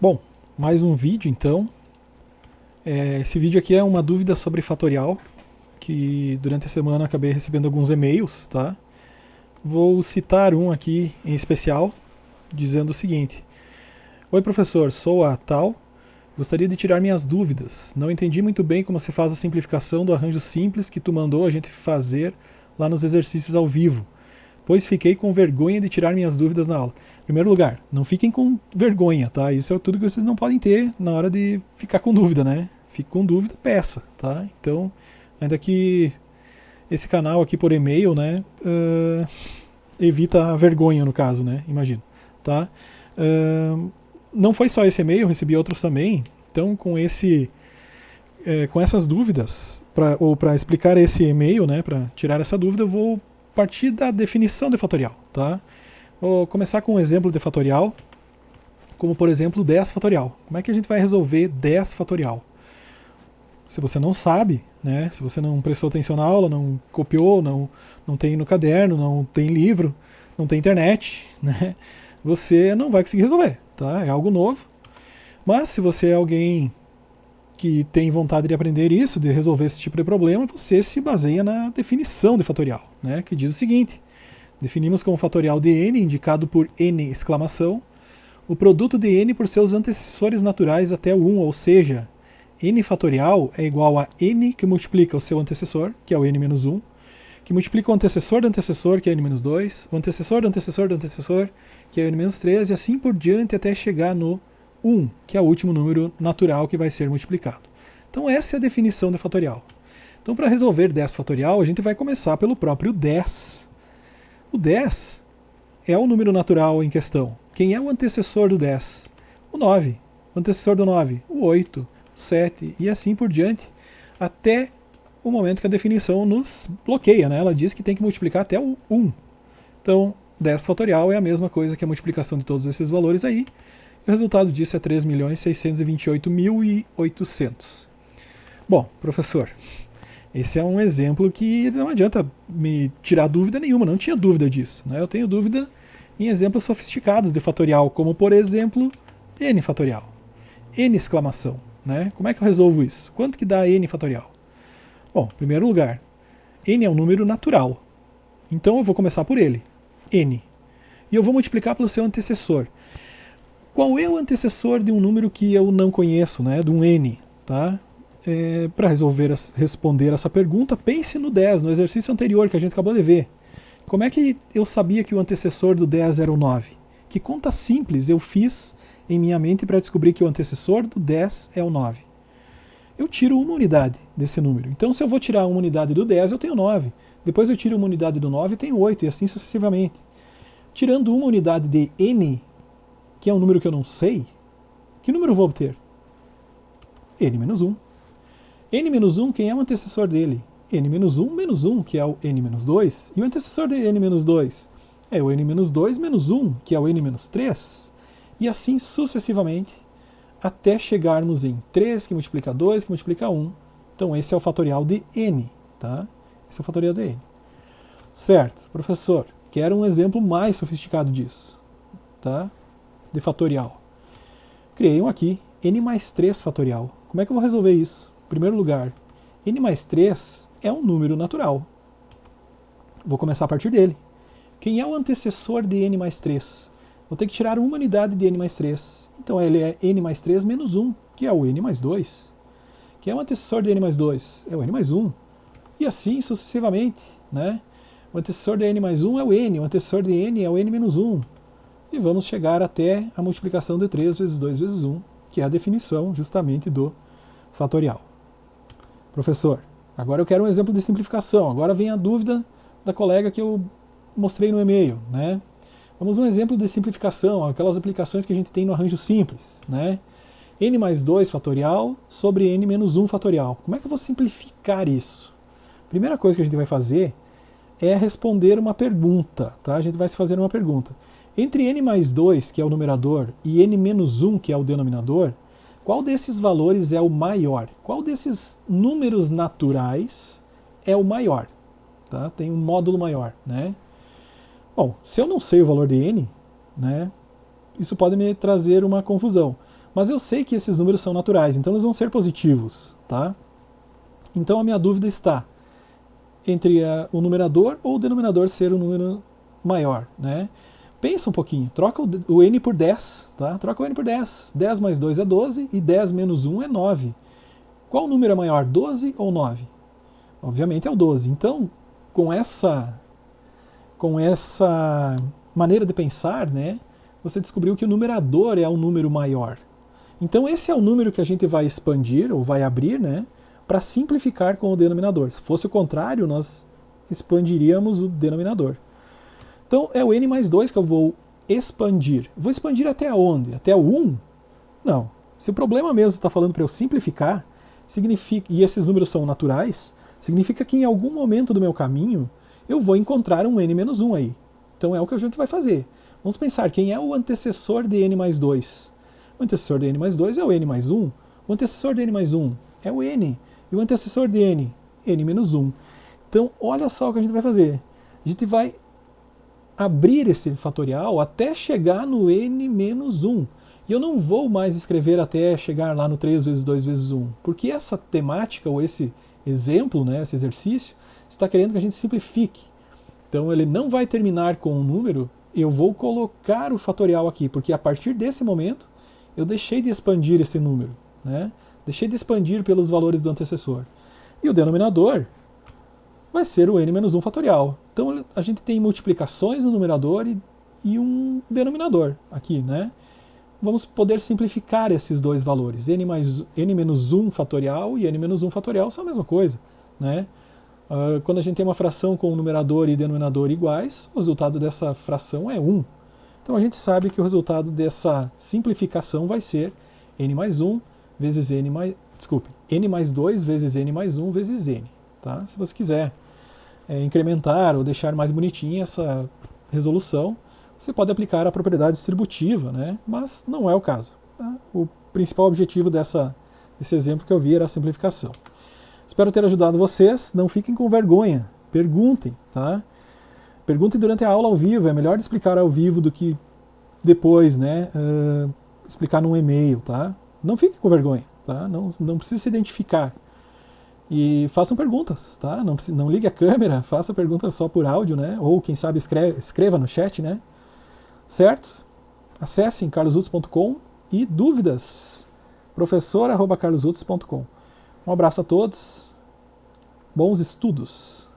Bom, mais um vídeo então. Esse vídeo aqui é uma dúvida sobre fatorial, que durante a semana acabei recebendo alguns e-mails, tá? Vou citar um aqui em especial, dizendo o seguinte: Oi professor, sou a tal, gostaria de tirar minhas dúvidas. Não entendi muito bem como se faz a simplificação do arranjo simples que tu mandou a gente fazer lá nos exercícios ao vivo, pois fiquei com vergonha de tirar minhas dúvidas na aula. Em primeiro lugar, não fiquem com vergonha, tá? Isso é tudo que vocês não podem ter na hora de ficar com dúvida, né? Fique com dúvida, peça, tá? Então, ainda que esse canal aqui por e-mail, né, evita a vergonha no caso, né? Imagino, tá? Não foi só esse e-mail, recebi outros também. Então, com essas dúvidas, para explicar esse e-mail, né, para tirar essa dúvida, eu vou partir da definição de fatorial, tá? Vou começar com um exemplo de fatorial, como por exemplo 10 fatorial. Como é que a gente vai resolver 10 fatorial? Se você não sabe, né, se você não prestou atenção na aula, não copiou, não tem no caderno, não tem livro, não tem internet, né, você não vai conseguir resolver, tá? É algo novo. Mas se você é alguém que tem vontade de aprender isso, de resolver esse tipo de problema, você se baseia na definição de fatorial, né, que diz o seguinte: definimos como fatorial de n, indicado por n exclamação, o produto de n por seus antecessores naturais até o 1, ou seja, n fatorial é igual a n que multiplica o seu antecessor, que é o n menos 1, que multiplica o antecessor do antecessor, que é n menos 2, o antecessor do antecessor do antecessor, que é o n menos 3, e assim por diante até chegar no 1, que é o último número natural que vai ser multiplicado. Então essa é a definição de fatorial. Então para resolver 10 fatorial, a gente vai começar pelo próprio 10. O 10 é o número natural em questão. Quem é o antecessor do 10? O 9. O antecessor do 9? O 8, o 7 e assim por diante, até o momento que a definição nos bloqueia, né? Ela diz que tem que multiplicar até o 1. Então, 10 fatorial é a mesma coisa que a multiplicação de todos esses valores aí. E o resultado disso é 3.628.800. Bom, professor, esse é um exemplo que não adianta me tirar dúvida nenhuma, não tinha dúvida disso, né? Eu tenho dúvida em exemplos sofisticados de fatorial, como por exemplo, n fatorial, n exclamação, né? Como é que eu resolvo isso? Quanto que dá n fatorial? Bom, em primeiro lugar, n é um número natural, então eu vou começar por ele, n, e eu vou multiplicar pelo seu antecessor. Qual é o antecessor de um número que eu não conheço, né? De um n, tá? Para responder essa pergunta, pense no 10, no exercício anterior que a gente acabou de ver. Como é que eu sabia que o antecessor do 10 era o 9? Que conta simples eu fiz em minha mente para descobrir que o antecessor do 10 é o 9? Eu tiro uma unidade desse número. Então, se eu vou tirar uma unidade do 10, eu tenho 9. Depois eu tiro uma unidade do 9 e tenho 8, e assim sucessivamente. Tirando uma unidade de n, que é um número que eu não sei, que número eu vou obter? n menos 1. n menos 1, quem é o antecessor dele? n menos 1 menos 1, que é o n menos 2. E o antecessor de n menos 2? É o n menos 2 menos 1, que é o n menos 3. E assim sucessivamente, até chegarmos em 3, que multiplica 2, que multiplica 1. Então esse é o fatorial de n, tá? Esse é o fatorial de n. Certo, professor, quero um exemplo mais sofisticado disso, tá? De fatorial. Criei um aqui, n mais 3 fatorial. Como é que eu vou resolver isso? Em primeiro lugar, n mais 3 é um número natural. Vou começar a partir dele. Quem é o antecessor de n mais 3? Vou ter que tirar uma unidade de n mais 3. Então ele é n mais 3 menos 1, que é o n mais 2. Quem é o antecessor de n mais 2? É o n mais 1. E assim sucessivamente, né? O antecessor de n mais 1 é o n, o antecessor de n é o n menos 1. E vamos chegar até a multiplicação de 3 vezes 2 vezes 1, que é a definição justamente do fatorial. Professor, agora eu quero um exemplo de simplificação. Agora vem a dúvida da colega que eu mostrei no e-mail, né? Vamos a um exemplo de simplificação, aquelas aplicações que a gente tem no arranjo simples, né? n mais 2 fatorial sobre n menos 1 fatorial. Como é que eu vou simplificar isso? Primeira coisa que a gente vai fazer é responder uma pergunta, tá? A gente vai se fazer uma pergunta. Entre n mais 2, que é o numerador, e n menos 1, que é o denominador, qual desses valores é o maior? Qual desses números naturais é o maior? Tá? Tem um módulo maior, né? Bom, se eu não sei o valor de n, né, isso pode me trazer uma confusão. Mas eu sei que esses números são naturais, então eles vão ser positivos, tá? Então a minha dúvida está entre o numerador ou o denominador ser um número maior, né? Pensa um pouquinho, troca o n por 10, tá? Troca o n por 10. 10 mais 2 é 12 e 10 menos 1 é 9. Qual número é maior, 12 ou 9? Obviamente é o 12. Então, com essa maneira de pensar, né, você descobriu que o numerador é um número maior. Então esse é o número que a gente vai expandir, ou vai abrir, né, para simplificar com o denominador. Se fosse o contrário, nós expandiríamos o denominador. Então é o n mais 2 que eu vou expandir. Vou expandir até onde? Até o 1? Não. Se o problema mesmo está falando para eu simplificar, significa, e esses números são naturais, significa que em algum momento do meu caminho eu vou encontrar um n menos 1 aí. Então é o que a gente vai fazer. Vamos pensar, quem é o antecessor de n mais 2? O antecessor de n mais 2 é o n mais 1. O antecessor de n mais 1 é o n. E o antecessor de n? N menos 1. Então olha só o que a gente vai fazer. A gente vai abrir esse fatorial até chegar no n menos 1. E eu não vou mais escrever até chegar lá no 3 vezes 2 vezes 1. Porque essa temática, ou esse exemplo, né, esse exercício, está querendo que a gente simplifique. Então ele não vai terminar com um número, eu vou colocar o fatorial aqui, porque a partir desse momento eu deixei de expandir esse número, né? Deixei de expandir pelos valores do antecessor. E o denominador vai ser o n menos 1 fatorial. Então a gente tem multiplicações no numerador e um denominador aqui, né? Vamos poder simplificar esses dois valores. N menos 1 fatorial e n menos 1 fatorial são a mesma coisa, né? Quando a gente tem uma fração com numerador e denominador iguais, o resultado dessa fração é 1. Então a gente sabe que o resultado dessa simplificação vai ser n mais 1 vezes n mais 2 vezes n mais 1 vezes n. Tá? Se você quiser incrementar ou deixar mais bonitinha essa resolução, você pode aplicar a propriedade distributiva, né? Mas não é o caso. Tá? O principal objetivo desse exemplo que eu vi era a simplificação. Espero ter ajudado vocês. Não fiquem com vergonha. Perguntem, tá? Perguntem durante a aula ao vivo. É melhor explicar ao vivo do que depois, né? Explicar num e-mail, tá? Não fiquem com vergonha, tá? Não precisa se identificar. E façam perguntas, tá? Não ligue a câmera, faça perguntas só por áudio, né? Ou quem sabe escreva no chat, né? Certo? Acessem carlosutz.com e dúvidas, professor@carlosutz.com. Um abraço a todos, bons estudos!